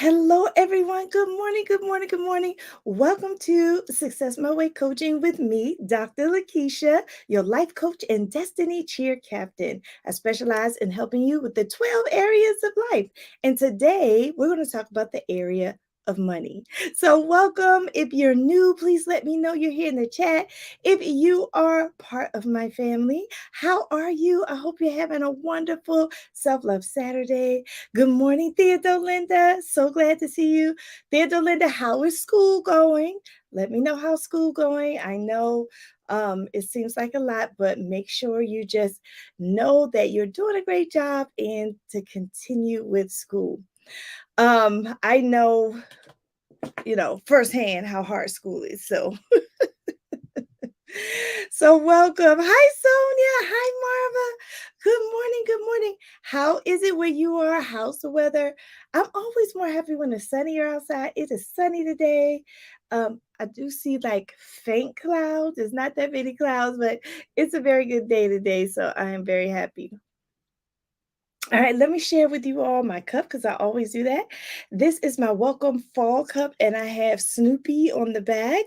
Hello, everyone. Good morning. Good morning. Good morning. Welcome to Success My Way Coaching with me, Dr. Lakisha, your life coach and destiny cheer captain. I specialize in helping you with the 12 areas of life. And today we're going to talk about the area of money. So, welcome. If you're new, please let me know you're here in the chat. If you are part of my family, how are you? I hope you're having a wonderful Self Love Saturday. Good morning, Theodore Linda. So glad to see you. Theodore Linda, how is school going? Let me know how school going. I know it seems like a lot, but make sure you just know that you're doing a great job and to continue with school. I know, firsthand how hard school is. So welcome. Hi, Sonia. Hi, Marva. Good morning. Good morning. How is it where you are? How's the weather? I'm always more happy when it's sunnier outside. It is sunny today. I do see like faint clouds. It's not that many clouds, but it's a very good day today. So I am very happy. All right, let me share with you all my cup because I always do that. This is my welcome fall cup, and I have Snoopy on the back.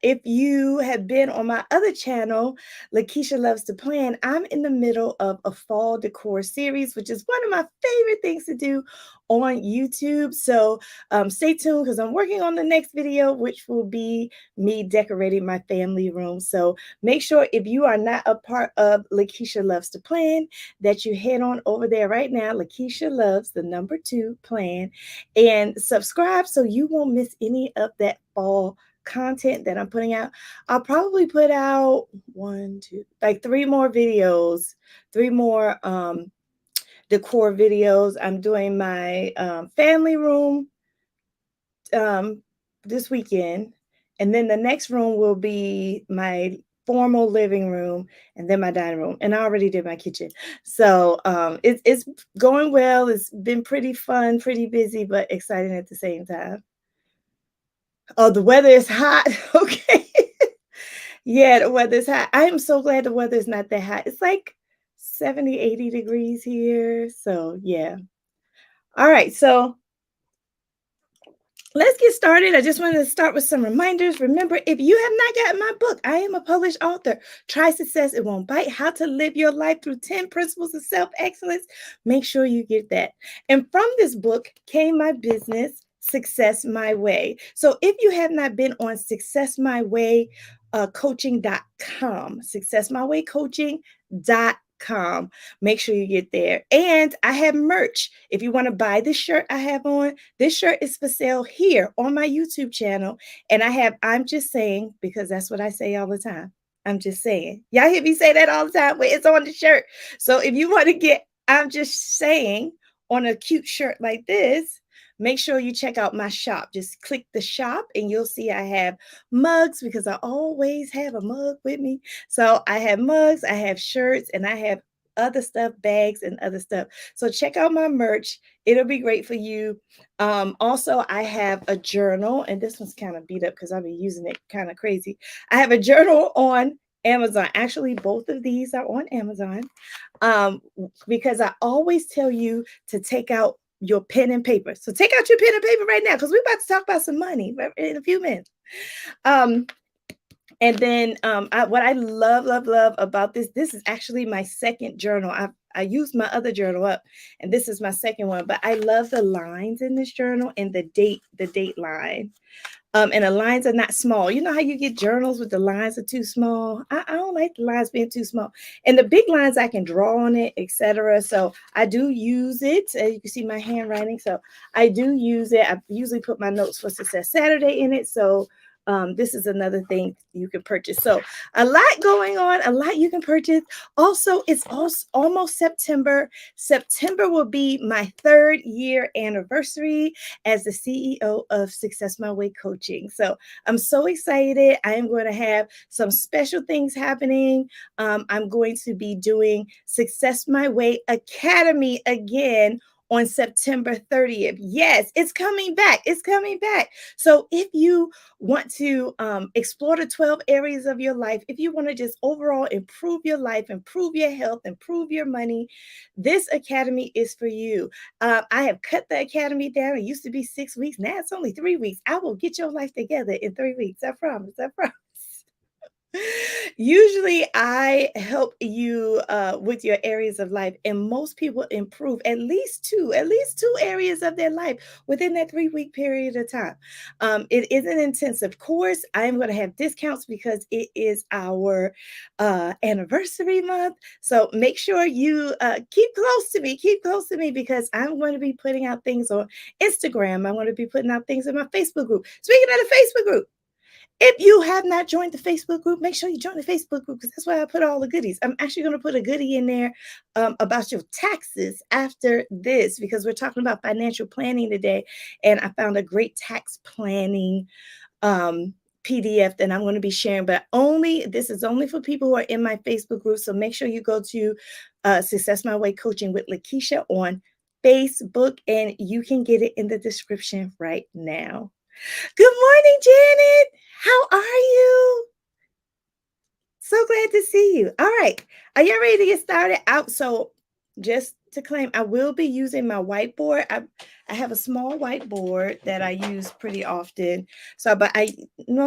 If you have been on my other channel, Lakisha Loves to Plan, I'm in the middle of a fall decor series, which is one of my favorite things to do on YouTube. So stay tuned because I'm working on the next video, which will be me decorating my family room. So make sure if you are not a part of Lakisha Loves to Plan, that you head on over there right now. Lakisha Loves the number 2 plan and subscribe so you won't miss any of that fall content that I'm putting out. I'll probably put out like 3 more videos, 3 more decor videos. I'm doing my family room um, this weekend, and then the next room will be my formal living room, and then my dining room. And I already did my kitchen, so it's going well. It's been pretty fun, pretty busy, but exciting at the same time. Oh, the weather is hot. Okay. Yeah, the weather's hot. I am so glad the weather's not that hot. It's like 70, 80 degrees here. So, yeah. All right. So, let's get started. I just wanted to start with some reminders. Remember, if you have not gotten my book, I am a published author. Try Success, It Won't Bite, How to Live Your Life Through 10 Principles of Self-Excellence. Make sure you get that. And from this book came my business, Success My Way. So if you have not been on coaching.com, successmywaycoaching.com, make sure you get there. And I have merch. If you want to buy this shirt I have on, this shirt is for sale here on my YouTube channel. And I'm just saying, because that's what I say all the time. I'm just saying. Y'all hear me say that all the time, but it's on the shirt. So if you want to get, I'm just saying, on a cute shirt like this, make sure you check out my shop. Just click the shop and you'll see I have mugs because I always have a mug with me. So I have mugs, I have shirts, and I have other stuff, bags and other stuff. So check out my merch. It'll be great for you. Also, I have a journal, and this one's kind of beat up because I've been using it kind of crazy. I have a journal on Amazon. Actually, both of these are on Amazon because I always tell you to take out your pen and paper. So take out your pen and paper right now because we're about to talk about some money in a few minutes. And then what I love about this is actually my second journal. I used my other journal up, and this is my second one. But I love the lines in this journal and the date line. And the lines are not small. You know how you get journals with the lines are too small? I don't like the lines being too small. And the big lines I can draw on it, etc. So I do use it. You can see my handwriting. So I do use it. I usually put my notes for Success Saturday in it. So this is another thing you can purchase. So a lot going on, a lot you can purchase. Also, it's almost September. September will be my 3rd year anniversary as the CEO of Success My Way Coaching. So I'm so excited. I am going to have some special things happening. I'm going to be doing Success My Way Academy again on September 30th. Yes, it's coming back. It's coming back. So if you want to explore the 12 areas of your life, if you want to just overall improve your life, improve your health, improve your money, this academy is for you. I have cut the academy down. It used to be 6 weeks. Now it's only 3 weeks. I will get your life together in 3 weeks. I promise. I promise. Usually, I help you with your areas of life, and most people improve at least two areas of their life within that 3 week period of time. It is an intensive course. I am going to have discounts because it is our anniversary month. So make sure you keep close to me, because I'm going to be putting out things on Instagram. I'm going to be putting out things in my Facebook group. Speaking of the Facebook group, if you have not joined the Facebook group, make sure you join the Facebook group because that's where I put all the goodies. I'm actually going to put a goodie in there about your taxes after this because we're talking about financial planning today. And I found a great tax planning um, PDF that I'm going to be sharing, but this is only for people who are in my Facebook group. So make sure you go to Success My Way Coaching with Lakisha on Facebook, and you can get it in the description right now. Good morning, Janet. How are you? So glad to see you. All right. Are you ready to get started? Out. So just to claim, I will be using my whiteboard. I have a small whiteboard that I use pretty often. So, but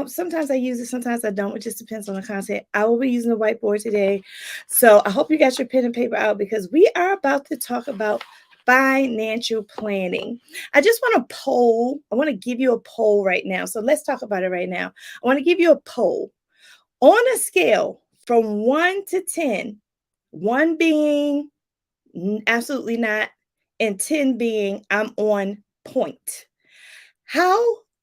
sometimes I use it, sometimes I don't. It just depends on the content. I will be using the whiteboard today. So I hope you got your pen and paper out because we are about to talk about financial planning. I just want to poll. I want to give you a poll right now. So let's talk about it right now. I want to give you a poll on a scale from 1 to 10, 1 being absolutely not, and 10 being I'm on point. How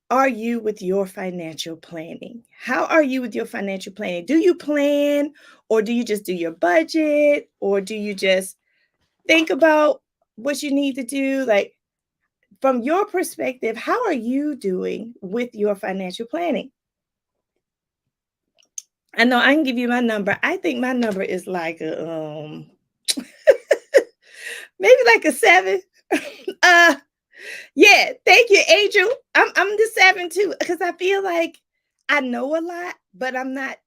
are you with your financial planning? How are you with your financial planning? Do you plan, or do you just do your budget, or do you just think about what you need to do? Like, from your perspective, how are you doing with your financial planning? I know I can give you my number. I think my number is like a maybe like a 7. uh yeah, thank you, Angel. I'm the 7 too, because I feel like I know a lot, but I'm not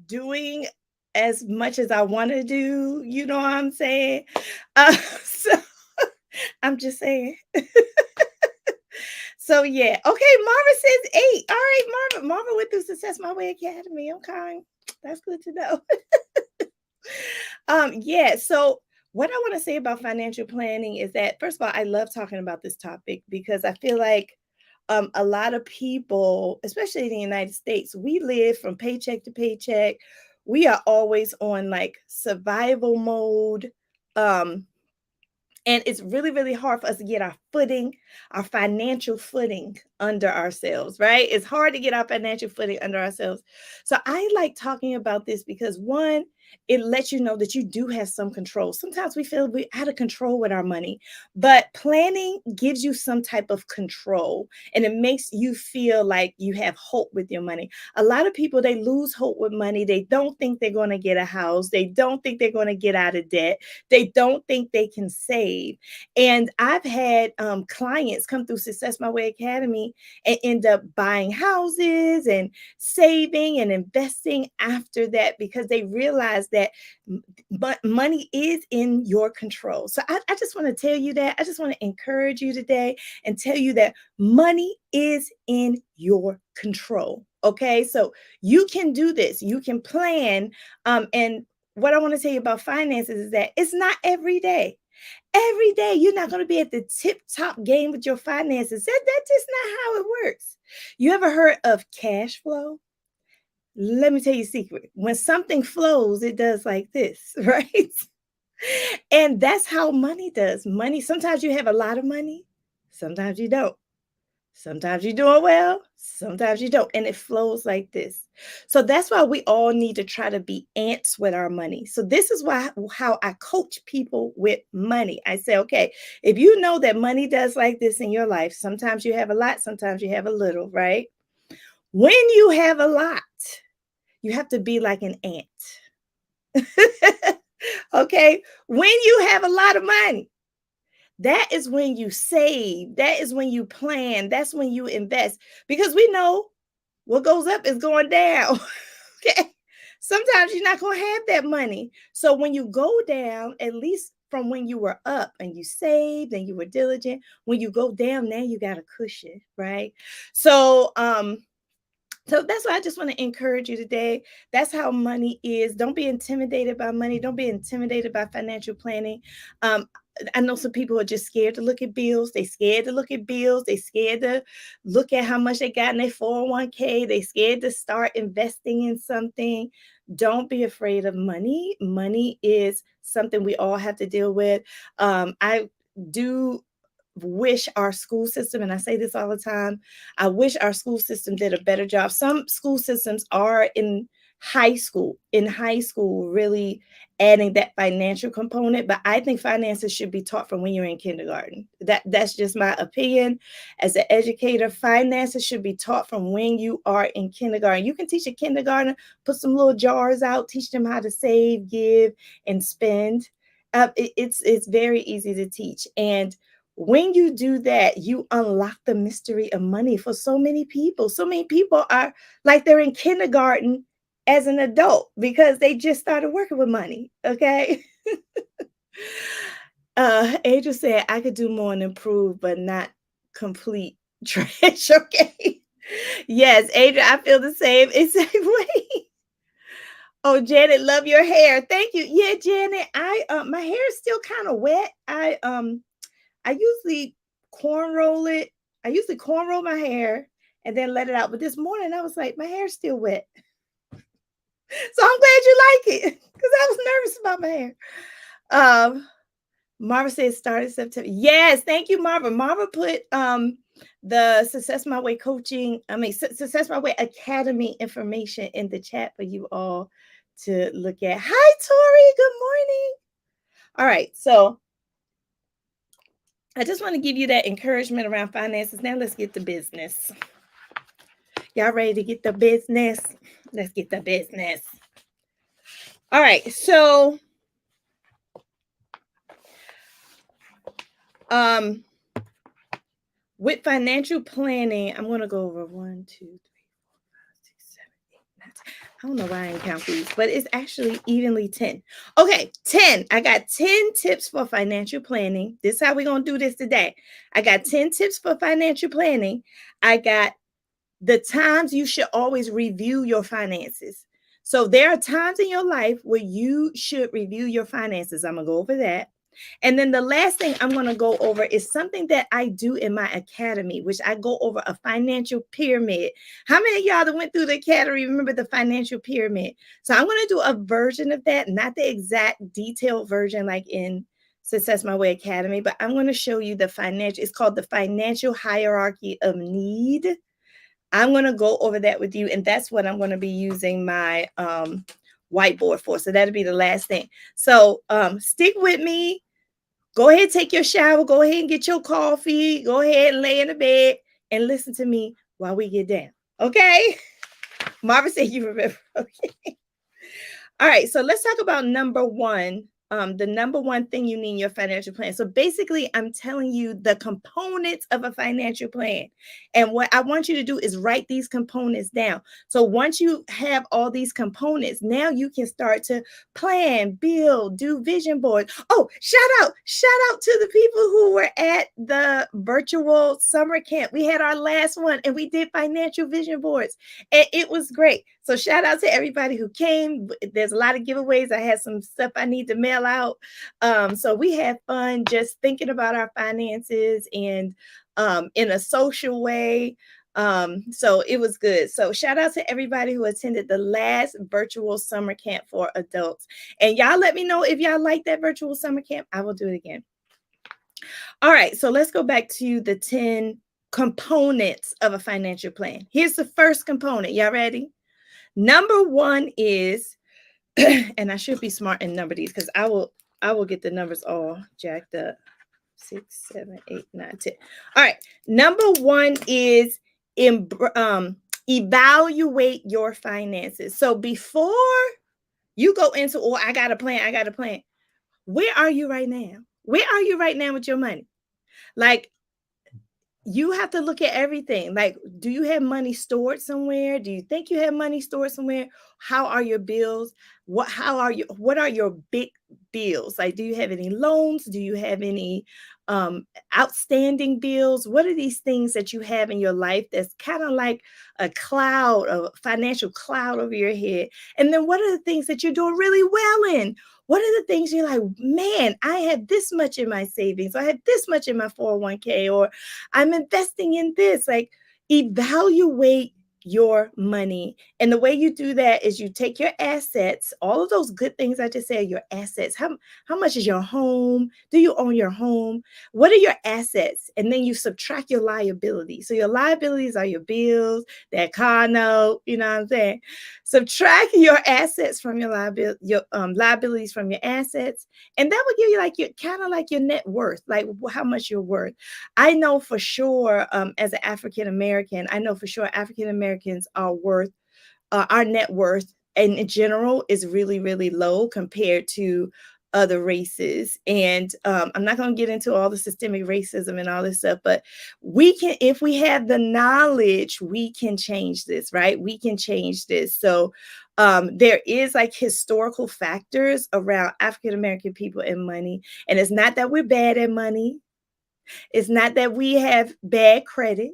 doing as much as I want to do. You know what I'm saying? So I'm just saying. So yeah. Okay, Marva says 8. All right, Marva. Marva went through Success My Way Academy. Okay. That's good to know. Yeah, so what I want to say about financial planning is that, first of all, I love talking about this topic because I feel like a lot of people, especially in the United States, we live from paycheck to paycheck. We are always on like survival mode. Um, and it's really, really hard for us to get our footing, our financial footing under ourselves, right? It's hard to get our financial footing under ourselves. So I like talking about this because, one, it lets you know that you do have some control. Sometimes we feel we're out of control with our money, but planning gives you some type of control, and it makes you feel like you have hope with your money. A lot of people, they lose hope with money. They don't think they're going to get a house. They don't think they're going to get out of debt. They don't think they can save. And I've had clients come through Success My Way Academy and end up buying houses and saving and investing after that because they realize that money is in your control. So I just want to tell you that. I just want to encourage you today and tell you that money is in your control. Okay, so you can do this. You can plan. And what I want to tell you about finances is that it's not every day. Every day you're not going to be at the tip top game with your finances. That's just not how it works. You ever heard of cash flow? Let me tell you a secret. When something flows, it does like this, right? And that's how money does. Money, sometimes you have a lot of money, sometimes you don't. Sometimes you're doing well, sometimes you don't. And it flows like this. So that's why we all need to try to be ants with our money. So this is why how I coach people with money. I say, okay, if you know that money does like this in your life, sometimes you have a lot, sometimes you have a little, right? When you have a lot, you have to be like an ant. Okay. When you have a lot of money, That is when you save. That is when you plan. That's when you invest. Because we know what goes up is going down. Okay. Sometimes you're not going to have that money. So when you go down, at least from when you were up and you saved and you were diligent, when you go down, now you got a cushion, right? So, so that's why I just want to encourage you today. That's how money is. Don't be intimidated by money. Don't be intimidated by financial planning. Um, I know some people are just scared to look at bills. They scared to look at bills. They scared to look at how much they got in their 401k. They scared to start investing in something. Don't be afraid of money. Money is something we all have to deal with. I do wish our school system, and I say this all the time, I wish our school system did a better job. Some school systems are in high school, really adding that financial component, but I think finances should be taught from when you're in kindergarten. That's just my opinion. As an educator, finances should be taught from when you are in kindergarten. You can teach a kindergarten, put some little jars out, teach them how to save, give, and spend. It's very easy to teach. And when you do that, you unlock the mystery of money for so many people. So many people are like they're in kindergarten as an adult because they just started working with money. Okay. Angel said, I could do more and improve, but not complete trash. Okay. Yes, Adrian, I feel the same exact way. Oh, Janet, love your hair. Thank you. Yeah, Janet, I my hair is still kind of wet. I usually cornroll it. I usually cornroll my hair and then let it out. But this morning I was like, my hair's still wet. So I'm glad you like it because I was nervous about my hair. Marva says started September. Yes, thank you, Marva. Marva put the Success My Way coaching, Success My Way Academy information in the chat for you all to look at. Hi, Tori. Good morning. All right, so I just want to give you that encouragement around finances. Now let's get to business. Y'all ready to get the business? Let's get the business. All right, so with financial planning, I'm going to go over 1, 2, 3, 4, 5, 6, 7, 8, 9, 10. I don't know why I didn't count these, but it's actually evenly 10. Okay, 10. I got 10 tips for financial planning. This is how we're going to do this today. I got 10 tips for financial planning. I got the times you should always review your finances. So there are times in your life where you should review your finances. I'm going to go over that. And then the last thing I'm going to go over is something that I do in my academy, which I go over a financial pyramid. How many of y'all that went through the academy remember the financial pyramid? So I'm going to do a version of that, not the exact detailed version like in Success My Way Academy, but I'm going to show you the financial, it's called the financial hierarchy of need. I'm going to go over that with you, and that's what I'm going to be using my whiteboard for. So that'll be the last thing. So stick with me. Go ahead, take your shower. Go ahead and get your coffee. Go ahead and lay in the bed and listen to me while we get down. Okay? Marvin said you remember. Okay. All right. So let's talk about number one. The number one thing you need in your financial plan. So basically, I'm telling you the components of a financial plan. And what I want you to do is write these components down. So once you have all these components, now you can start to plan, build, do vision boards. Oh, shout out to the people who were at the virtual summer camp. We had our last one and we did financial vision boards. And it was great. So shout out to everybody who came. There's a lot of giveaways. I had some stuff I need to mail out. So we had fun just thinking about our finances and in a social way. So it was good. So shout out to everybody who attended the last virtual summer camp for adults. And y'all let me know if y'all like that virtual summer camp. I will do it again. All right. So let's go back to the 10 components of a financial plan. Here's the first component. Y'all ready? Number one is, and I should be smart and number these because I will get the numbers all jacked up. 6, 7, 8, 9, 10. All right. Number one is evaluate your finances. So before you go into, I got a plan. Where are you right now? Where are you right now with your money? Like, you have to look at everything. Like, do you have money stored somewhere? Do you think you have money stored somewhere? How are your bills? What are your big bills? Like, do you have any loans? Do you have any um outstanding bills? What are these things that you have in your life that's kind of like a cloud, a financial cloud over your head? And then what are the things that you're doing really well in? What are the things you're like, man, I have this much in my savings, I have this much in my 401k, or I'm investing in this. Like, evaluate your money. And the way you do that is you take your assets, all of those good things I just said, your assets. How much is your home? Do you own your home? What are your assets? And then you subtract your liabilities. So your liabilities are your bills, that car note, you know what I'm saying? Subtract your assets from your liabilities from your assets. And that will give you like your kind of like your net worth, like how much you're worth. I know for sure, as an African American, I know for sure African Americans are worth, our net worth in general is really, really low compared to other races. And I'm not going to get into all the systemic racism and all this stuff, but we can, if we have the knowledge, we can change this, right? We can change this. So there is like historical factors around African American people and money. And it's not that we're bad at money. It's not that we have bad credit.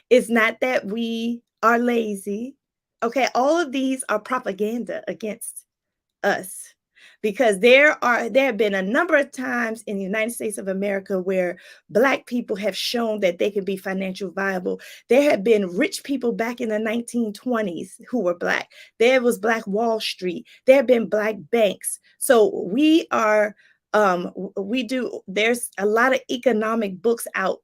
It's not that we are lazy. Okay, all of these are propaganda against us, because there have been a number of times in the United States of America where Black people have shown that they can be financially viable. There have been rich people back in the 1920s who were Black. There was Black Wall Street. There have been Black banks. So we do, there's a lot of economic books out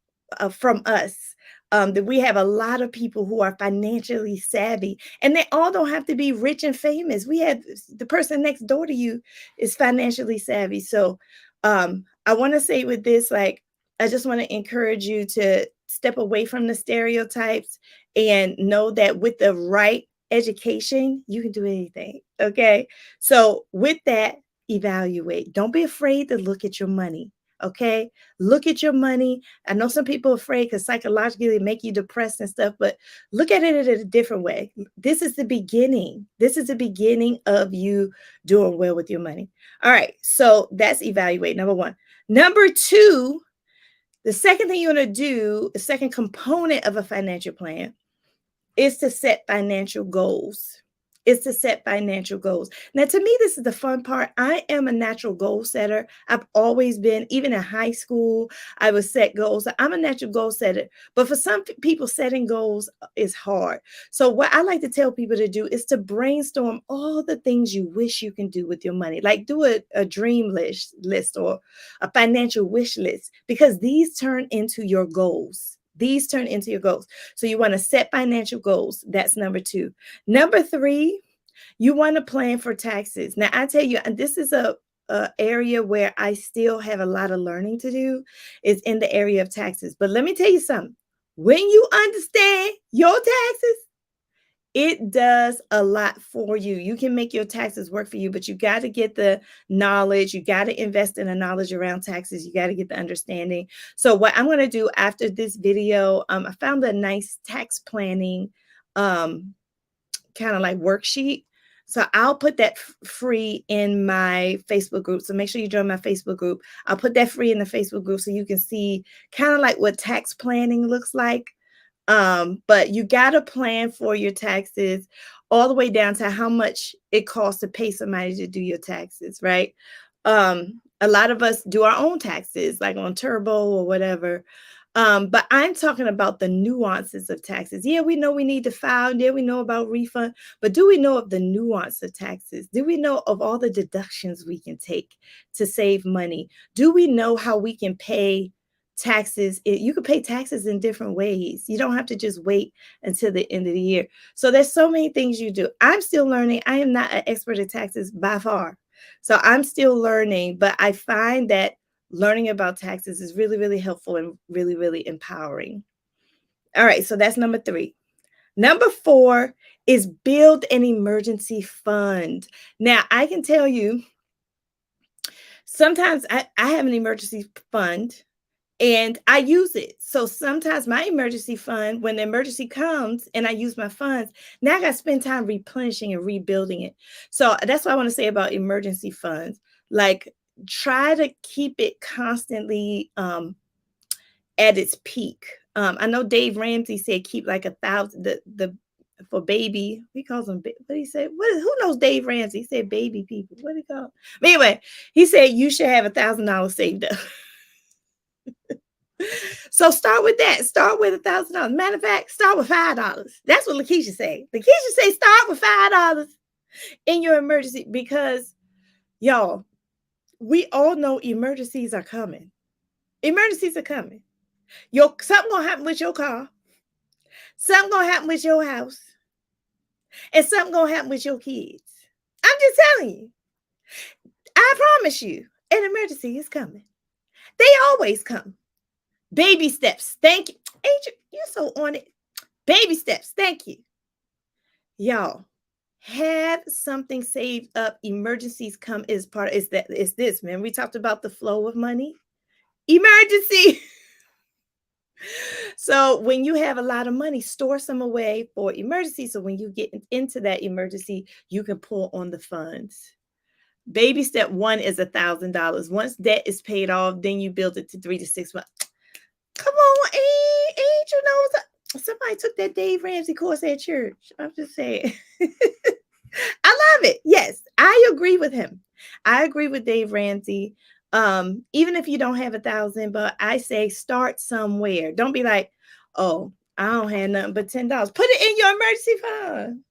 from us. That we have a lot of people who are financially savvy, and they all don't have to be rich and famous. We have the person next door to you is financially savvy. So I want to say with this, like, I just want to encourage you to step away from the stereotypes and know that with the right education, you can do anything. Okay. So with that, evaluate. Don't be afraid to look at your money. Okay. Look at your money. I know some people are afraid because psychologically it make you depressed and stuff, but look at it in a different way. This is the beginning. This is the beginning of you doing well with your money. All right. So that's evaluate, number one. Number two, the second thing you want to do, the second component of a financial plan is to set financial goals. Is to set financial goals. Now, to me, this is the fun part. I am a natural goal setter. I've always been, even in high school, I would set goals. I'm a natural goal setter. But for some people, setting goals is hard. So, what I like to tell people to do is to brainstorm all the things you wish you can do with your money. Like, do a dream list or a financial wish list, because these turn into your goals. These turn into your goals. So you want to set financial goals. That's number two. Number three, you want to plan for taxes. Now, I tell you, and this is a area where I still have a lot of learning to do, is in the area of taxes. But let me tell you something. When you understand your taxes, it does a lot for you. You can make your taxes work for you, but you got to get the knowledge. You got to invest in the knowledge around taxes. You got to get the understanding. So what I'm going to do after this video, I found a nice tax planning kind of like worksheet. So I'll put that free in my Facebook group. So make sure you join my Facebook group. I'll put that free in the Facebook group so you can see kind of like what tax planning looks like. But you got to plan for your taxes all the way down to how much it costs to pay somebody to do your taxes, right? A lot of us do our own taxes, like on Turbo or whatever. But I'm talking about the nuances of taxes. Yeah, we know we need to file. Yeah, we know about refund. But do we know of the nuance of taxes? Do we know of all the deductions we can take to save money? Do we know how we can pay taxes? You can pay taxes in different ways. You don't have to just wait until the end of the year. So there's so many things you do. I'm still learning. I am not an expert at taxes by far. So I'm still learning, but I find that learning about taxes is really, really helpful and really, really empowering. All right, so that's number three. Number four is build an emergency fund. Now, I can tell you, sometimes I have an emergency fund, and I use it. So sometimes my emergency fund, when the emergency comes and I use my funds, now I got to spend time replenishing and rebuilding it. So that's what I want to say about emergency funds. Like, try to keep it constantly at its peak. I know Dave Ramsey said keep like 1,000 the for baby. He calls them what he said. Who knows Dave Ramsey? He said baby people. What do he call? But anyway, he said you should have $1,000 saved up. So start with that. Start with $1,000. Matter of fact, start with $5. That's what Lakisha say. Lakisha say start with $5 in your emergency, because y'all, we all know emergencies are coming. Emergencies are coming. Something gonna happen with your car. Something gonna happen with your house. And something gonna happen with your kids. I'm just telling you. I promise you, an emergency is coming. They always come. Baby steps. Thank you. Angel, you're so on it. Baby steps. Thank you. Y'all, have something saved up. Emergencies come is part of it's this, man. We talked about the flow of money. Emergency. So when you have a lot of money, store some away for emergency. So when you get into that emergency, you can pull on the funds. Baby step one is $1,000. Once debt is paid off, then you build it to 3 to 6 months. Come on, Angel knows. Somebody took that Dave Ramsey course at church. I'm just saying. I love it. Yes, I agree with him. I agree with Dave Ramsey. Even if you don't have 1,000, but I say start somewhere. Don't be like, oh, I don't have nothing but $10. Put it in your emergency fund,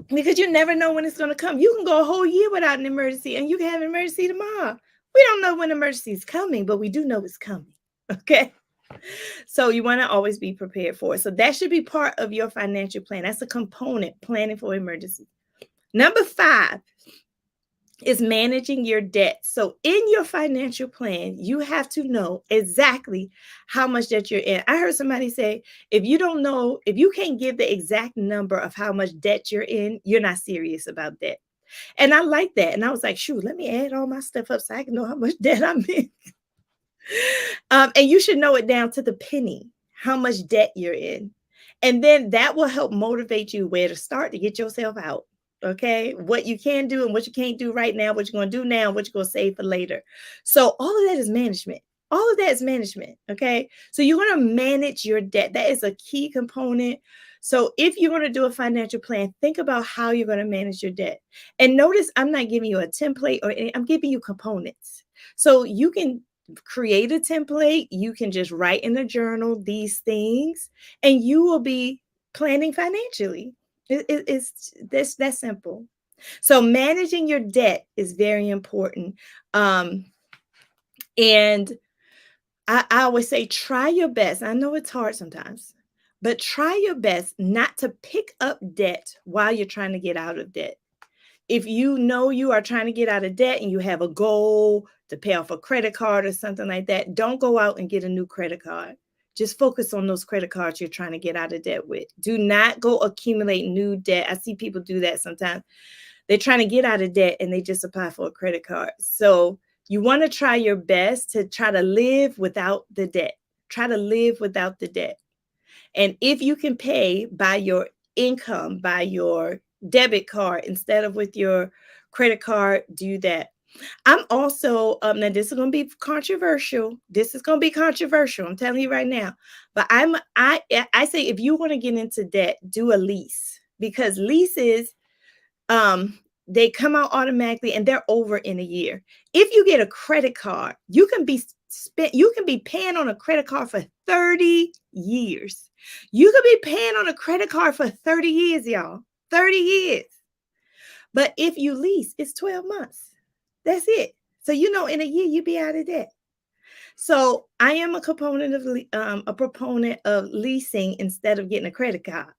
because you never know when it's going to come. You can go a whole year without an emergency, and you can have an emergency tomorrow. We don't know when emergency is coming, but we do know it's coming. Okay. So you want to always be prepared for it. So that should be part of your financial plan. That's a component, planning for emergency. Number 5 is managing your debt. So in your financial plan, you have to know exactly how much debt you're in. I heard somebody say, if you don't know, if you can't give the exact number of how much debt you're in, you're not serious about debt. And I like that. And I was like, shoot, let me add all my stuff up so I can know how much debt I'm in. And you should know it down to the penny, how much debt you're in. And then that will help motivate you where to start to get yourself out. Okay. What you can do and what you can't do right now, what you're going to do now, what you're going to save for later. So all of that is management. All of that is management. Okay. So you're going to manage your debt. That is a key component. So if you're going to do a financial plan, think about how you're going to manage your debt. And notice I'm not giving you a template or I'm giving you components. So you can create a template. You can just write in a journal these things, and you will be planning financially. It's this that simple. So managing your debt is very important. And I always say, try your best. I know it's hard sometimes, but try your best not to pick up debt while you're trying to get out of debt. If you know you are trying to get out of debt and you have a goal to pay off a credit card or something like that, don't go out and get a new credit card. Just focus on those credit cards you're trying to get out of debt with. Do not go accumulate new debt. I see people do that sometimes. They're trying to get out of debt and they just apply for a credit card. So you want to try your best to try to live without the debt. Try to live without the debt. And if you can pay by your income, by your debit card instead of with your credit card, do that. I'm also now this is going to be controversial. This is going to be controversial. I'm telling you right now. But I say if you want to get into debt, do a lease, because leases they come out automatically and they're over in a year. If you get a credit card, you can be paying on a credit card for 30 years. You could be paying on a credit card for 30 years, y'all. 30 years. But if you lease, it's 12 months. That's it. So in a year you be out of debt. So I am a proponent of leasing instead of getting a credit card.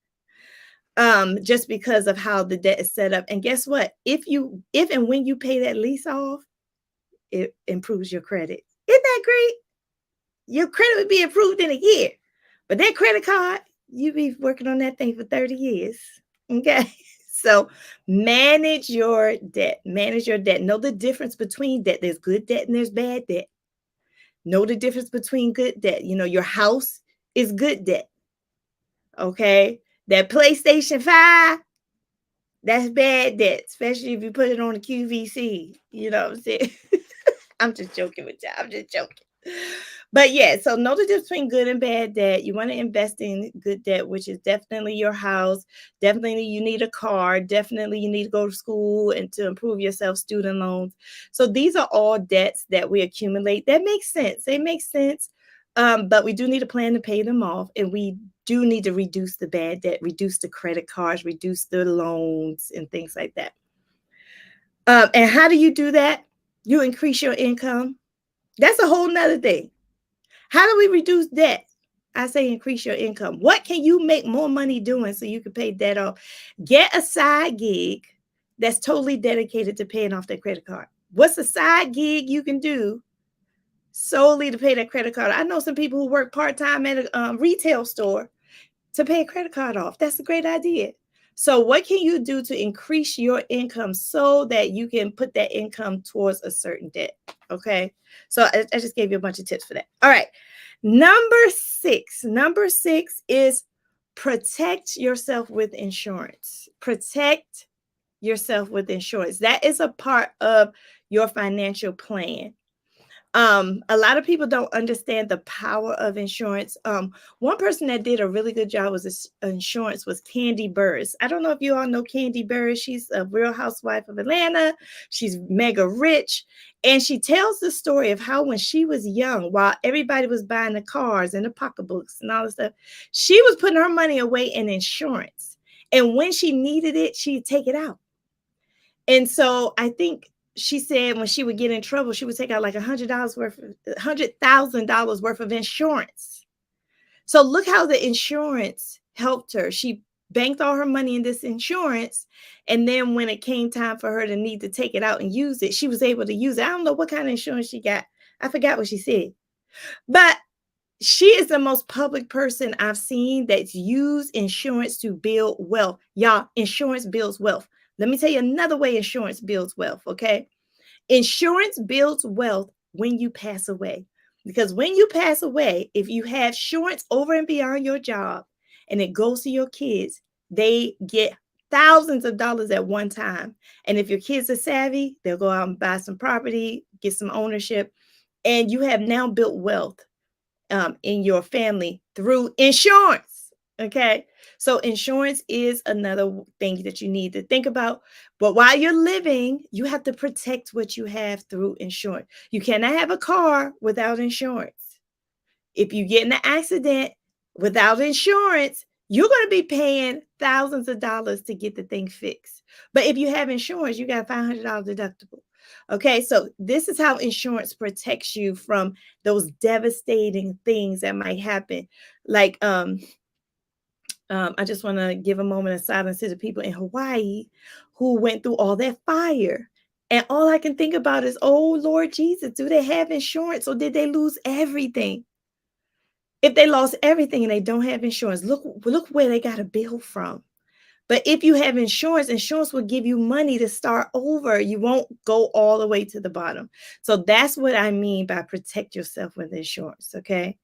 Just because of how the debt is set up. And guess what? If and when you pay that lease off, it improves your credit. Isn't that great? Your credit would be improved in a year. But that credit card, you be working on that thing for 30 years. Okay. So manage your debt. Manage your debt. Know the difference between debt. There's good debt and there's bad debt. Know the difference between good debt. Your house is good debt. Okay. That PlayStation 5, that's bad debt, especially if you put it on a QVC. You know what I'm saying? I'm just joking with you. I'm just joking. But yeah, so know the difference between good and bad debt. You want to invest in good debt, which is definitely your house. Definitely you need a car. Definitely you need to go to school and to improve yourself, student loans. So these are all debts that we accumulate. That makes sense. They make sense. But we do need a plan to pay them off. And we do need to reduce the bad debt, reduce the credit cards, reduce the loans and things like that. And how do you do that? You increase your income. That's a whole nother thing. How do we reduce debt? I say increase your income. What can you make more money doing so you can pay debt off? Get a side gig that's totally dedicated to paying off that credit card. What's a side gig you can do solely to pay that credit card? I know some people who work part-time at a retail store to pay a credit card off. That's a great idea. So what can you do to increase your income so that you can put that income towards a certain debt? Okay. So I just gave you a bunch of tips for that. All right. Number six is protect yourself with insurance. Protect yourself with insurance. That is a part of your financial plan. A lot of people don't understand the power of insurance. One person that did a really good job was insurance was Candy Burris. I don't know if you all know Candy Burris. She's a Real Housewife of Atlanta. She's mega rich. And she tells the story of how when she was young, while everybody was buying the cars and the pocketbooks and all this stuff, she was putting her money away in insurance. And when she needed it, she'd take it out. And so I think she said when she would get in trouble, she would take out like $100,000 worth of insurance. So look how the insurance helped her. She banked all her money in this insurance. And then when it came time for her to need to take it out and use it, she was able to use it. I don't know what kind of insurance she got. I forgot what she said. But she is the most public person I've seen that's used insurance to build wealth. Y'all, insurance builds wealth. Let me tell you another way insurance builds wealth, okay? Insurance builds wealth when you pass away. Because when you pass away, if you have insurance over and beyond your job and it goes to your kids, they get thousands of dollars at one time. And if your kids are savvy, they'll go out and buy some property, get some ownership, and you have now built wealth in your family through insurance. Okay. So insurance is another thing that you need to think about. But while you're living, you have to protect what you have through insurance. You cannot have a car without insurance. If you get in an accident without insurance, you're going to be paying thousands of dollars to get the thing fixed. But if you have insurance, you got a $500 deductible. Okay, so this is how insurance protects you from those devastating things that might happen. Like, I just want to give a moment of silence to the people in Hawaii who went through all that fire. And all I can think about is, oh, Lord Jesus, do they have insurance or did they lose everything? If they lost everything and they don't have insurance, look where they got a bill from. But if you have insurance, insurance will give you money to start over. You won't go all the way to the bottom. So that's what I mean by protect yourself with insurance, okay?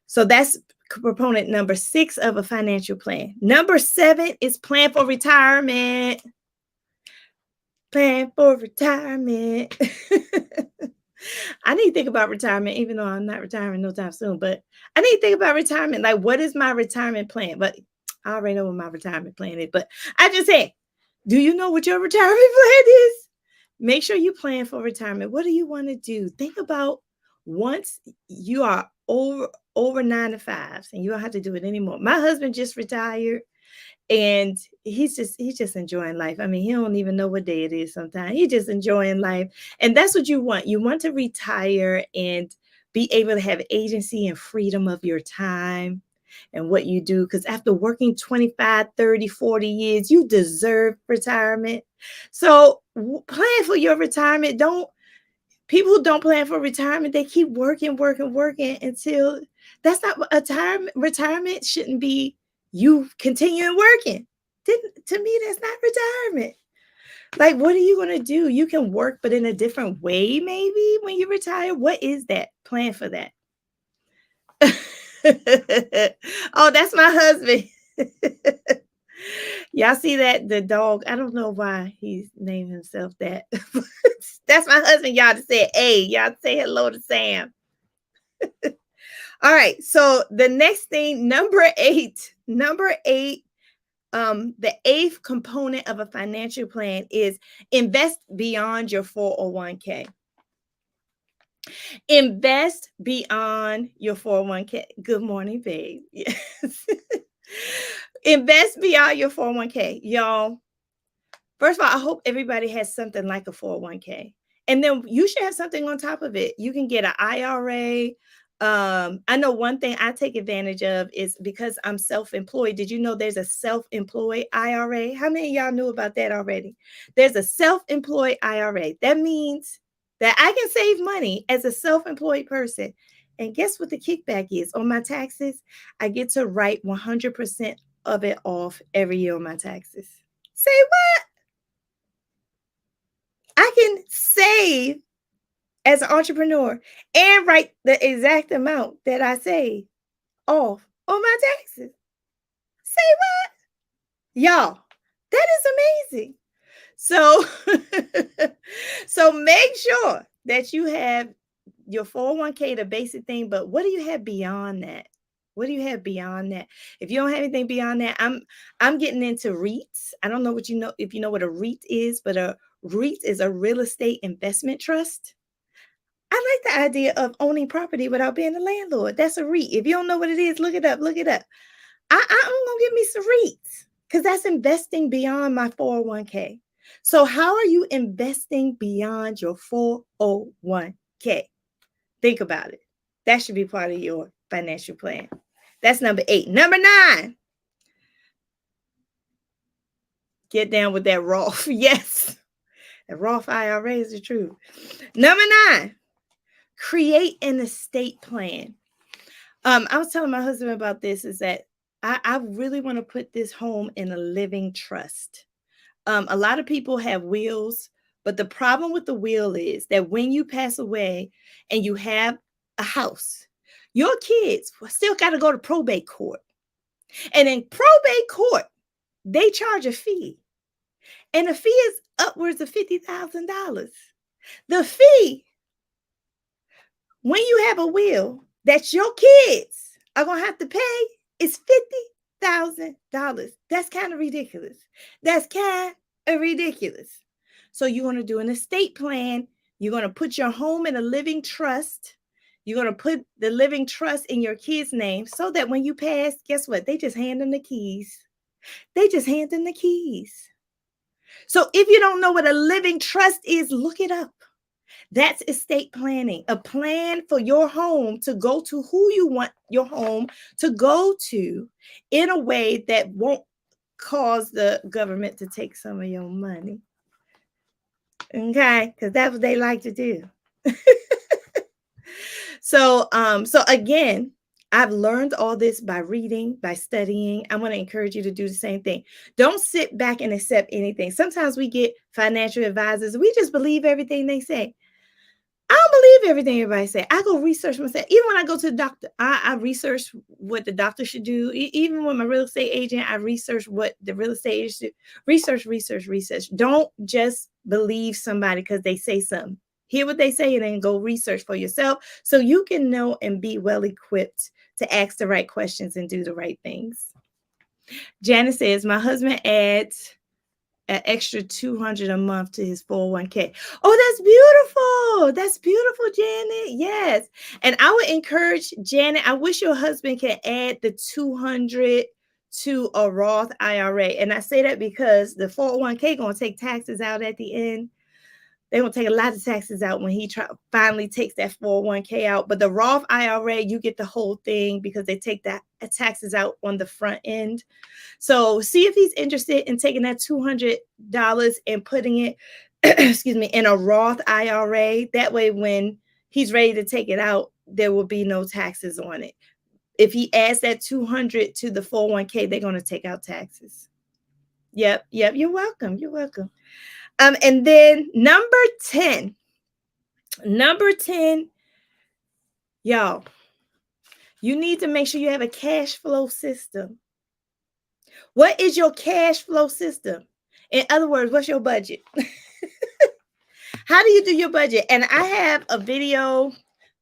So that's component number 6 of a financial plan. Number 7 is plan for retirement. Plan for retirement. I need to think about retirement, even though I'm not retiring no time soon. But I need to think about retirement. Like, what is my retirement plan? But I already know what my retirement plan is. But I just said, do you know what your retirement plan is? Make sure you plan for retirement. What do you want to do? Think about once you are over 9 to 5 and you don't have to do it anymore. My husband just retired. And he's just enjoying life. I mean, he don't even know what day it is sometimes. He's just enjoying life. And that's what you want. You want to retire and be able to have agency and freedom of your time and what you do. Because after working 25, 30, 40 years, you deserve retirement. So plan for your retirement. People who don't plan for retirement, they keep working until that's not a time. Retirement shouldn't be you continuing working. To me, that's not retirement. Like, what are you going to do? You can work, but in a different way, maybe when you retire. What is that plan for that? Oh, that's my husband. Y'all see that? The dog. I don't know why he's named himself that. That's my husband. Y'all to say, hey, y'all say hello to Sam. All right. So the next thing, number eight, the eighth component of a financial plan is invest beyond your 401k. Invest beyond your 401k. Good morning, babe. Yes. Invest beyond your 401k. Y'all, first of all, I hope everybody has something like a 401k. And then you should have something on top of it. You can get an IRA. I know one thing I take advantage of is because I'm self-employed. Did you know there's a self-employed IRA? How many of y'all knew about that already? There's a self-employed IRA. That means that I can save money as a self-employed person. And guess what the kickback is on my taxes? I get to write 100% of it off every year on my taxes. Say what? I can save as an entrepreneur and write the exact amount that I save off on my taxes. Say what? Y'all, that is amazing. So, so make sure that you have your 401k, the basic thing, but what do you have beyond that? What do you have beyond that? If you don't have anything beyond that, I'm getting into REITs. I don't know what you know if you know what a REIT is, but a REIT is a real estate investment trust. I like the idea of owning property without being a landlord. That's a REIT. If you don't know what it is, look it up. Look it up. I'm gonna give me some REITs because that's investing beyond my 401k. So how are you investing beyond your 401k? Think about it. That should be part of your financial plan. That's number 8. Number 9. Get down with that Roth. Yes. The Roth IRA is the truth. Number 9. Create an estate plan. I was telling my husband about this, is that I really want to put this home in a living trust. A lot of people have wills, but the problem with the will is that when you pass away and you have a house, your kids still got to go to probate court. And in probate court, they charge a fee. And the fee is upwards of $50,000. The fee, when you have a will that your kids are going to have to pay, is $50,000. That's kind of ridiculous. That's kind of ridiculous. So you're going to do an estate plan. You're going to put your home in a living trust. You're going to put the living trust in your kids' name so that when you pass, guess what? They just hand them the keys. They just hand them the keys. So if you don't know what a living trust is, look it up. That's estate planning, a plan for your home to go to who you want your home to go to in a way that won't cause the government to take some of your money. Okay, because that's what they like to do. So again, I've learned all this by reading, by studying. I want to encourage you to do the same thing. Don't sit back and accept anything. Sometimes we get financial advisors. We just believe everything they say. I don't believe everything everybody say. I go research myself. Even when I go to the doctor, I research what the doctor should do. Even with my real estate agent, I research what the real estate agent should do. Research. Don't just believe somebody because they say something. Hear what they say and then go research for yourself so you can know and be well equipped to ask the right questions and do the right things. Janice says, my husband adds an extra $200 a month to his 401k. Oh, that's beautiful, Janet. Yes. And I would encourage Janet, I wish your husband can add the 200 to a Roth IRA. And I say that because the 401k going to take taxes out at the end. They're going to take a lot of taxes out when he finally takes that 401k out. But the Roth IRA, you get the whole thing because they take that taxes out on the front end. So see if he's interested in taking that $200 and putting it, excuse me, in a Roth IRA. That way, when he's ready to take it out, there will be no taxes on it. If he adds that 200 to the 401k, they're going to take out taxes. Yep. You're welcome. And then number 10, y'all, you need to make sure you have a cash flow system. What is your cash flow system? In other words, what's your budget? How do you do your budget? And I have a video,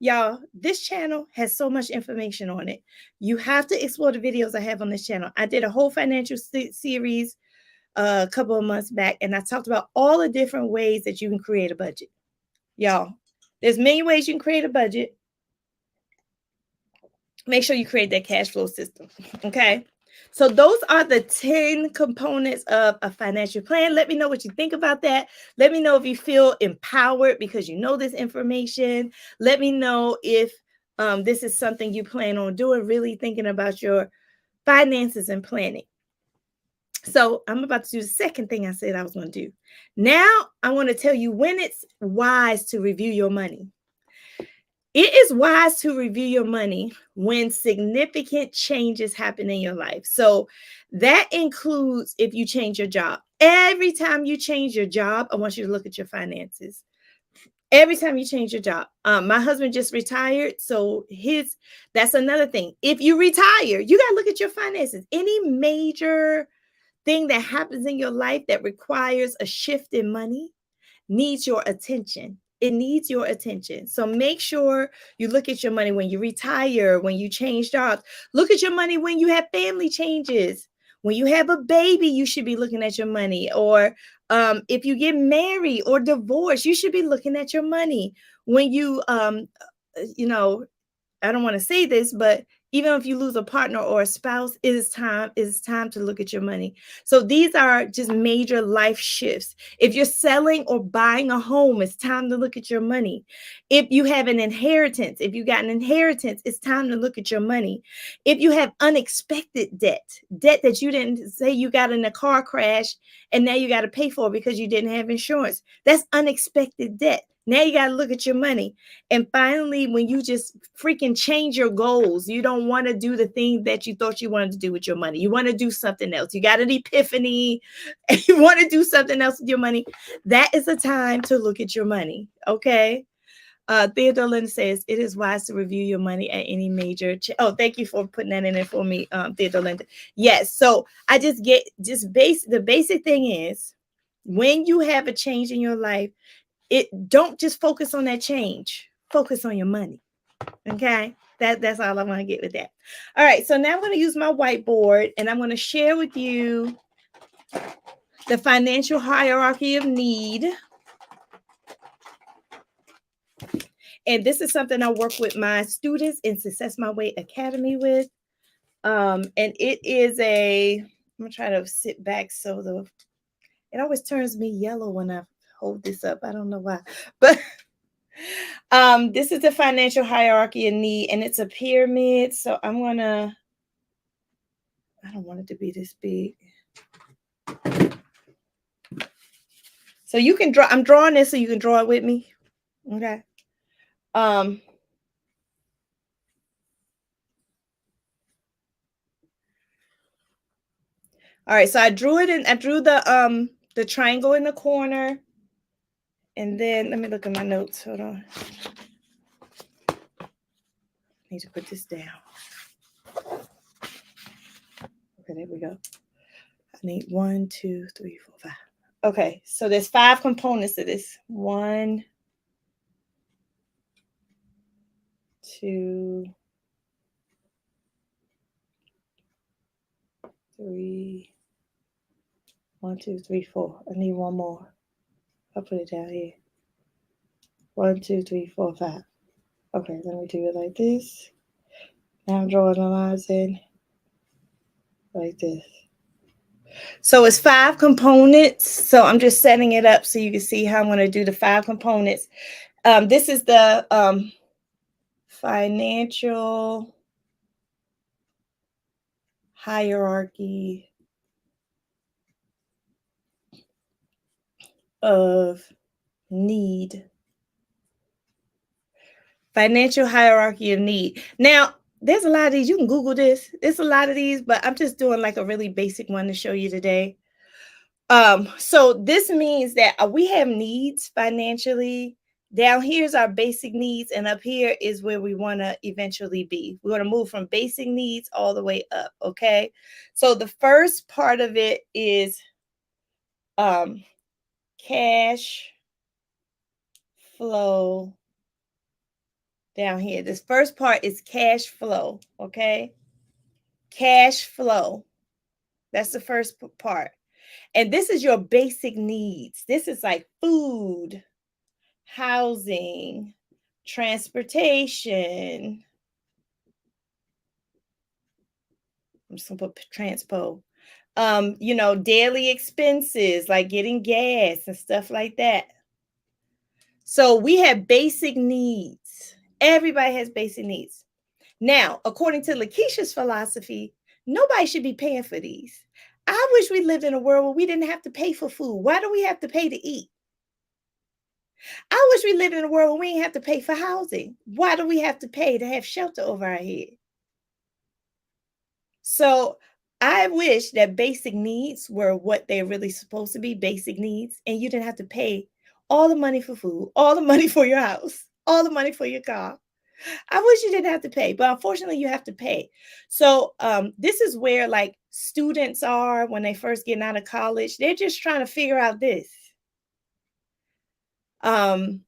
y'all. This channel has so much information on it. You have to explore the videos I have on this channel. I did a whole financial series a couple of months back, and I talked about all the different ways that you can create a budget. Y'all, there's many ways you can create a budget. Make sure you create that cash flow system. Okay. So those are the 10 components of a financial plan. Let me know what you think about that. Let me know if you feel empowered because you know this information. Let me know if this is something you plan on doing, really thinking about your finances and planning. So I'm about to do the second thing I said I was going to do. Now I want to tell you when it's wise to review your money. It is wise to review your money when significant changes happen in your life. So that includes if you change your job. Every time you change your job, I want you to look at your finances. Every time you change your job. My husband just retired, so that's another thing. If you retire, you got to look at your finances. Any major thing that happens in your life that requires a shift in money needs your attention. It needs your attention. So make sure you look at your money when you retire, when you change jobs. Look at your money when you have family changes. When you have a baby, you should be looking at your money. Or if you get married or divorced, you should be looking at your money. When you, I don't want to say this, but even if you lose a partner or a spouse, it is time to look at your money. So these are just major life shifts. If you're selling or buying a home, it's time to look at your money. If you have an inheritance, if you got an inheritance, it's time to look at your money. If you have unexpected debt that you didn't say you got in a car crash and now you got to pay for because you didn't have insurance, that's unexpected debt. Now you got to look at your money. And finally, when you just freaking change your goals, you don't want to do the thing that you thought you wanted to do with your money. You want to do something else. You got an epiphany and you want to do something else with your money. That is the time to look at your money. Okay. Theodore Linda says, it is wise to review your money at any major. Thank you for putting that in there for me, Theodore Linda. Yes. So I the basic thing is when you have a change in your life, don't just focus on that change. Focus on your money. Okay. That's all I want to get with that. All right. So now I'm going to use my whiteboard and I'm going to share with you the financial hierarchy of need. And this is something I work with my students in Success My Way Academy with. And it is I'm going to try to sit back so it always turns me yellow when I hold this up. I don't know why, but this is the financial hierarchy of need, and it's a pyramid. So I don't want it to be this big. So you can draw, I'm drawing this so you can draw it with me. Okay. All right, so I drew it and I drew the triangle in the corner. And then let me look at my notes. Hold on. I need to put this down. Okay, there we go. I need 1, 2, 3, 4, 5. Okay, so there's 5 components to this. 1, 2, 3. 1, 2, 3, 4. I need one more. I'll put it down here. 1, 2, 3, 4, 5. Okay, let me do it like this. Now I'm drawing the lines in like this. So it's 5 components. So I'm just setting it up so you can see how I'm going to do the 5 components. This is the financial hierarchy of need. Financial hierarchy of need. Now, there's a lot of these. You can Google this. There's a lot of these, but I'm just doing like a really basic one to show you today. So this means that we have needs financially. Down here's our basic needs, and up here is where we want to eventually be. We're going to move from basic needs all the way up. Okay. So the first part of it is um cash flow down here. This first part is cash flow. Okay. Cash flow. That's the first part. And this is your basic needs. This is like food, housing, transportation. I'm just gonna put transpo. Daily expenses like getting gas and stuff like that. So we have basic needs. Everybody has basic needs. Now, according to Lakisha's philosophy, nobody should be paying for these. I wish we lived in a world where we didn't have to pay for food. Why do we have to pay to eat? I wish we lived in a world where we didn't have to pay for housing. Why do we have to pay to have shelter over our head? So I wish that basic needs were what they're really supposed to be, basic needs, and you didn't have to pay all the money for food, all the money for your house, all the money for your car. I wish you didn't have to pay, but unfortunately you have to pay. So this is where like students are when they first get out of college. They're just trying to figure out this. Um,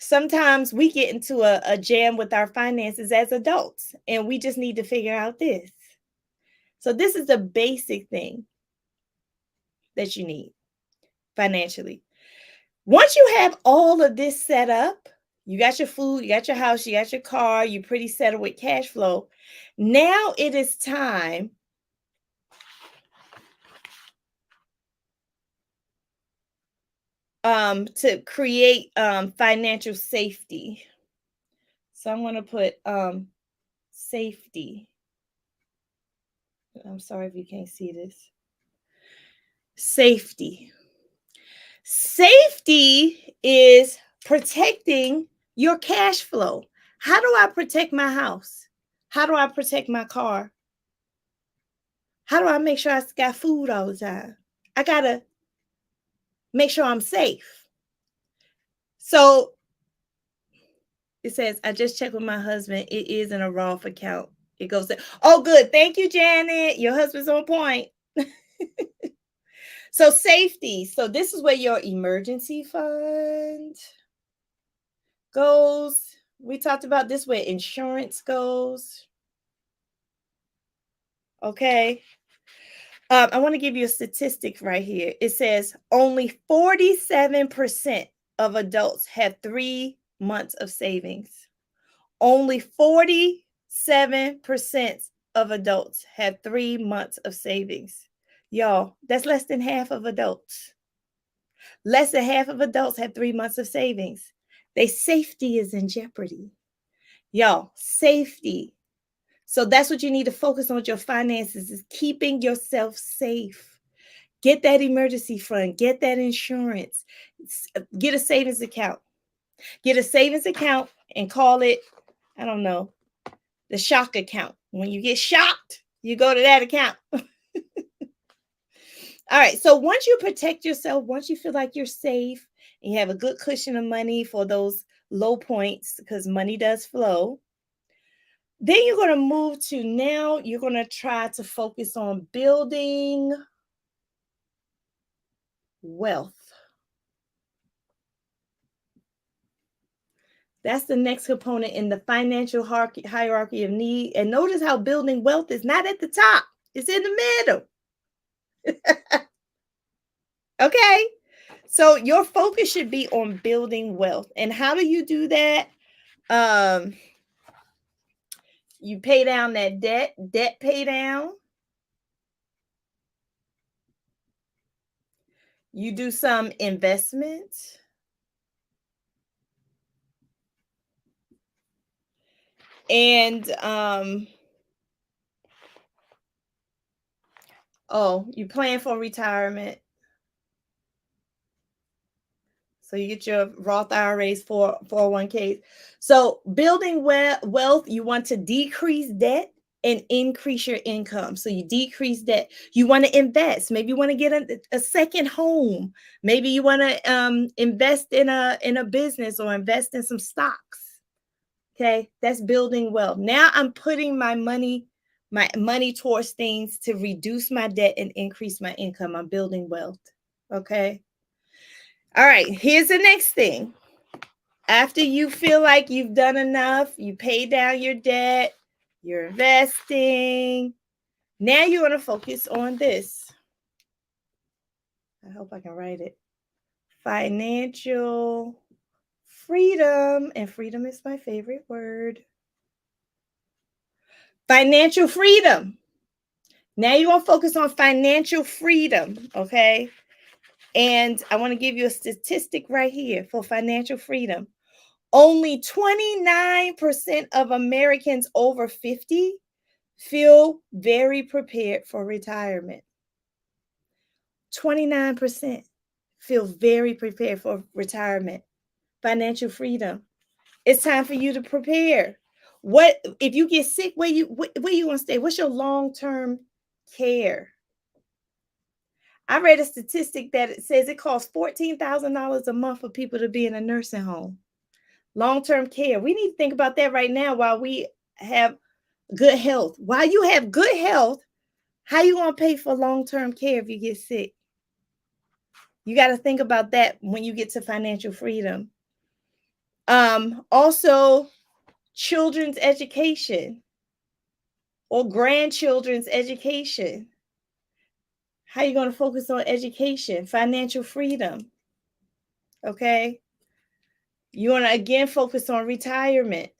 Sometimes we get into a jam with our finances as adults, and we just need to figure out this. So this is the basic thing that you need financially. Once you have all of this set up, you got your food, you got your house, you got your car, you're pretty settled with cash flow. Now it is time to create financial safety. So I'm going to put safety. I'm sorry if you can't see this. Safety. Safety is protecting your cash flow. How do I protect my house? How do I protect my car? How do I make sure I got food all the time? I got to make sure I'm safe. So it says, I just checked with my husband. It is in a Roth account. It goes, oh, good. Thank you, Janet. Your husband's on point. So safety. So this is where your emergency fund goes. We talked about this where insurance goes. Okay. I want to give you a statistic right here. It says only 47% of adults have 3 months of savings. Only 47% of adults have 3 months of savings. Y'all, that's less than half of adults. Less than half of adults have 3 months of savings. Their safety is in jeopardy. Y'all, safety. So that's what you need to focus on with your finances is keeping yourself safe. Get that emergency fund, get that insurance, get a savings account. Get a savings account and call it, I don't know, the shock account. When you get shocked, you go to that account. All right. So once you protect yourself, once you feel like you're safe and you have a good cushion of money for those low points, because money does flow, then you're going to move to now you're going to try to focus on building wealth. That's the next component in the financial hierarchy of need. And notice how building wealth is not at the top, it's in the middle. Okay. So your focus should be on building wealth. And how do you do that? You pay down that debt pay down. You do some investments. And you plan for retirement. So you get your Roth IRAs, 401ks. So building wealth, you want to decrease debt. and increase your income. So you decrease debt. You want to invest. Maybe you want to get a second home. Maybe you want to invest in a business or invest in some stocks. Okay, that's building wealth. Now I'm putting my money towards things to reduce my debt and increase my income. I'm building wealth. Okay. All right, here's the next thing. After you feel like you've done enough, you pay down your debt, you're investing. Now you want to focus on this. I hope I can write it. Financial freedom. And freedom is my favorite word. Financial freedom. Now you're going to focus on financial freedom, okay? And I want to give you a statistic right here for financial freedom. Only 29% of Americans over 50 feel very prepared for retirement. 29% feel very prepared for retirement. Financial freedom. It's time for you to prepare. What if you get sick? Where you going to stay? What's your long-term care? I read a statistic that it says it costs $14,000 a month for people to be in a nursing home. Long-term care. We need to think about that right now while we have good health. While you have good health, how you going to pay for long-term care if you get sick? You got to think about that when you get to financial freedom. Also, children's education or grandchildren's education. How you going to focus on education? Financial freedom. Okay. You want to again focus on retirement.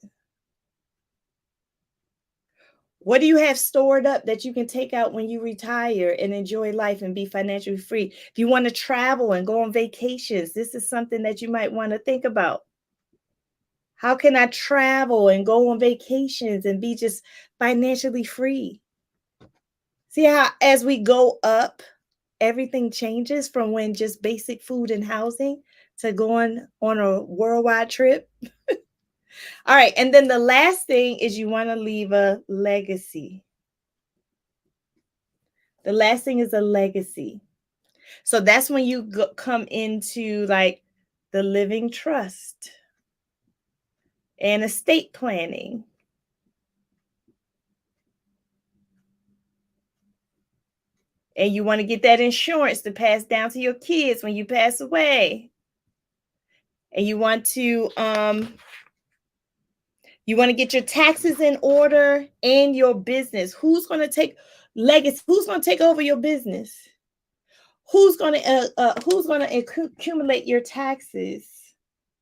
What do you have stored up that you can take out when you retire and enjoy life and be financially free? If you want to travel and go on vacations, this is something that you might want to think about. How can I travel and go on vacations and be just financially free? See how as we go up, everything changes from when just basic food and housing to going on a worldwide trip. All right. And then the last thing is you want to leave a legacy. The last thing is a legacy. So that's when you come into like the living trust and estate planning. And you want to get that insurance to pass down to your kids when you pass away. And you want to get your taxes in order and your business. Who's going to take legacy? Who's going to take over your business? Who's going to accumulate your taxes?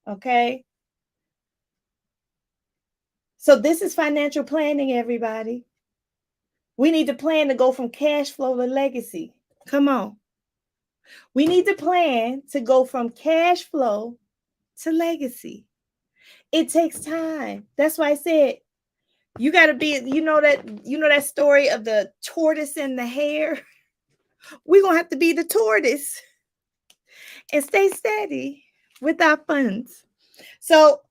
Okay. So this is financial planning, everybody. We need to plan to go from cash flow to legacy. Come on. We need to plan to go from cash flow to legacy. It takes time. That's why I said you got to be, that story of the tortoise and the hare. We're going to have to be the tortoise and stay steady with our funds. So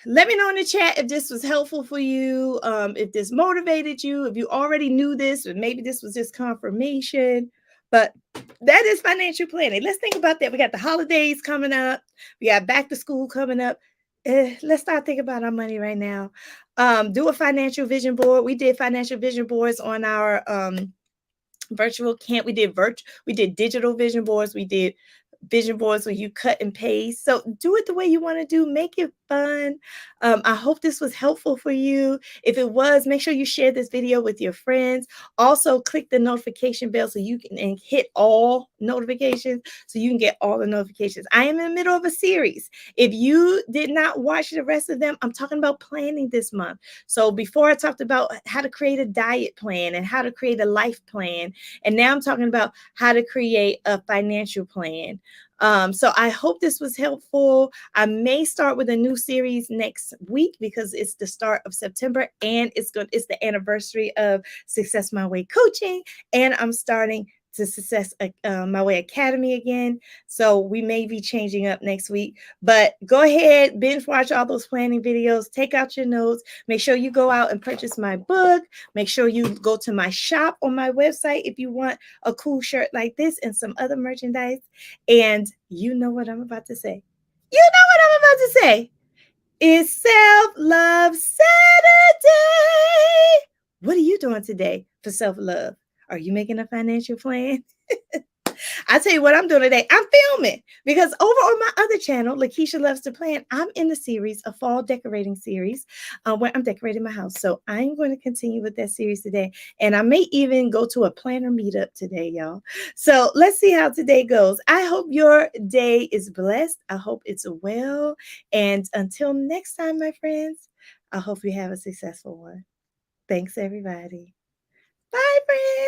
let me know in the chat if this was helpful for you, if this motivated you, if you already knew this, or maybe this was just confirmation. But that is financial planning. Let's think about that. We got the holidays coming up. We got back to school coming up. Let's start thinking about our money right now. Do a financial vision board. We did financial vision boards on our virtual camp. We did digital vision boards. We did vision boards where you cut and paste. So do it the way you want to do. Make it fun. I hope this was helpful for you. If it was, make sure you share this video with your friends. Also, click the notification bell so you can hit all notifications so you can get all the notifications. I am in the middle of a series. If you did not watch the rest of them, I'm talking about planning this month. So before I talked about how to create a diet plan and how to create a life plan, and now I'm talking about how to create a financial plan. So I hope this was helpful. I may start with a new series next week because it's the start of September and it's the anniversary of Success My Way coaching. And I'm starting to Success My Way Academy again. So we may be changing up next week. But go ahead, binge watch all those planning videos, take out your notes, make sure you go out and purchase my book. Make sure you go to my shop on my website if you want a cool shirt like this and some other merchandise. And you know what I'm about to say. You know what I'm about to say. It's Self Love Saturday. What are you doing today for self love? Are you making a financial plan? I tell you what I'm doing today. I'm filming because over on my other channel, Lakisha Loves to Plan, I'm in the series, a fall decorating series, where I'm decorating my house. So I'm going to continue with that series today. And I may even go to a planner meetup today, y'all. So let's see how today goes. I hope your day is blessed. I hope it's well. And until next time, my friends, I hope you have a successful one. Thanks, everybody. Bye, friends.